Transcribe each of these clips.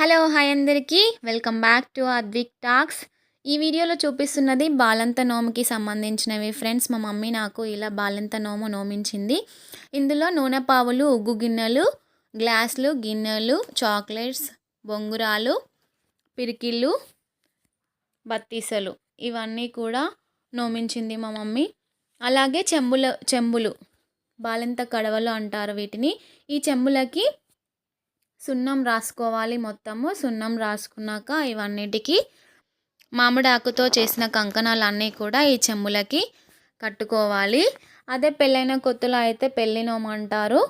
Hello hi అందరికీ welcome back to Advik talks. ఈ వీడియోలో చూపిస్తున్నది బాలంత నోముకి సంబంధించినవి ఫ్రెండ్స్. మా మమ్మీ నాకు ఇలా బాలంత నోము నోమించింది. ఇందులో నూనె పావులు, ఉగ్గు గిన్నెలు, గ్లాసులు, గిన్నెలు, చాక్లెట్స్, బొంగురాలు, పిరికిళ్ళు, బత్తీసలు ఇవన్నీ కూడా నోమించింది మా మమ్మీ. అలాగే చెంబులు బాలంత కడవలు అంటారు వీటిని. ఈ చెంబులకి సున్నం రాసుకోవాలి. మొత్తము సున్నం రాసుకున్నాక ఇవన్నిటికీ మామిడి ఆకుతో చేసిన కంకణాలన్నీ కూడా ఈ చెంబులకి కట్టుకోవాలి. అదే పెళ్ళైన కొత్తలో అయితే పెళ్ళి నోము అంటారు.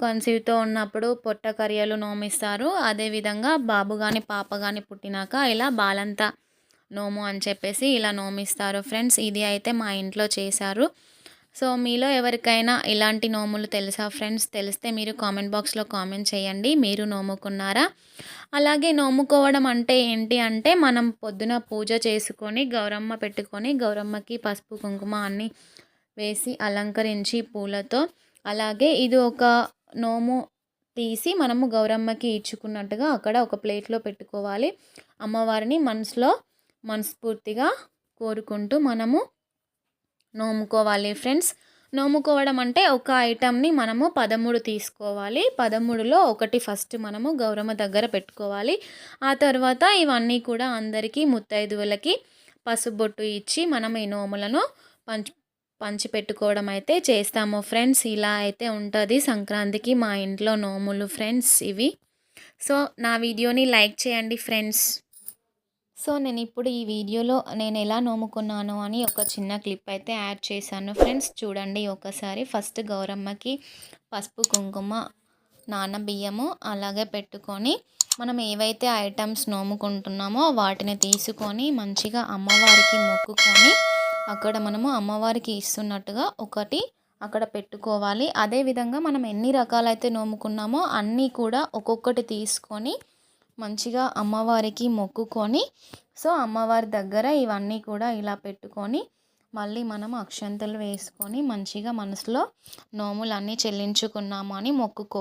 కన్సీవ్తో ఉన్నప్పుడు పొట్ట కరియలు నోమిస్తారు. అదేవిధంగా బాబు కానీ పాప కానీ పుట్టినాక ఇలా బాలంత నోము అని చెప్పేసి ఇలా నోమిస్తారు ఫ్రెండ్స్. ఇది అయితే మా ఇంట్లో చేశారు. సో మీలో ఎవరికైనా ఇలాంటి నోములు తెలుసా ఫ్రెండ్స్? తెలిస్తే మీరు కామెంట్ బాక్స్లో కామెంట్ చేయండి. మీరు నోముకున్నారా? అలాగే నోముకోవడం అంటే ఏంటి అంటే, మనం పొద్దున పూజ చేసుకొని గౌరమ్మ పెట్టుకొని గౌరమ్మకి పసుపు కుంకుమ అన్నీ వేసి అలంకరించి పూలతో, అలాగే ఇది ఒక నోము తీసి మనము గౌరమ్మకి ఇచ్చుకున్నట్టుగా అక్కడ ఒక ప్లేట్లో పెట్టుకోవాలి. అమ్మవారిని మనస్ఫూర్తిగా కోరుకుంటూ మనము నోముకోవాలి ఫ్రెండ్స్. నోముకోవడం అంటే ఒక ఐటమ్ని మనము 13 తీసుకోవాలి. 13లో ఒకటి ఫస్ట్ మనము గౌరమ్మ దగ్గర పెట్టుకోవాలి. ఆ తర్వాత ఇవన్నీ కూడా అందరికీ ముత్తైదువులకి పసుబొట్టు ఇచ్చి మనం ఈ నోములను పంచి పెట్టుకోవడం అయితే చేస్తాము ఫ్రెండ్స్. ఇలా అయితే ఉంటుంది సంక్రాంతికి మా ఇంట్లో నోములు ఫ్రెండ్స్ ఇవి. సో నా వీడియోని లైక్ చేయండి ఫ్రెండ్స్. సో నేను ఇప్పుడు ఈ వీడియోలో నేను ఎలా నోముకున్నాను అని ఒక చిన్న క్లిప్ అయితే యాడ్ చేశాను ఫ్రెండ్స్. చూడండి ఒకసారి. ఫస్ట్ గౌరమ్మకి పసుపు కుంకుమ నానబియ్యము అలాగే పెట్టుకొని మనం ఏవైతే ఐటమ్స్ నోముకుంటున్నామో వాటిని తీసుకొని మంచిగా అమ్మవారికి మొక్కుకొని అక్కడ మనము అమ్మవారికి ఇస్తున్నట్టుగా ఒకటి అక్కడ పెట్టుకోవాలి. అదేవిధంగా మనం ఎన్ని రకాలైతే నోముకున్నామో అన్నీ కూడా ఒక్కొక్కటి తీసుకొని మంచిగా అమ్మవారికి మొక్కుకొని, సో అమ్మవారి దగ్గర ఇవన్నీ కూడా ఇలా పెట్టుకొని మళ్ళీ మనం అక్షంతలు వేసుకొని మంచిగా మనసులో నోములన్నీ చెల్లించుకున్నాము అని మొక్కుకో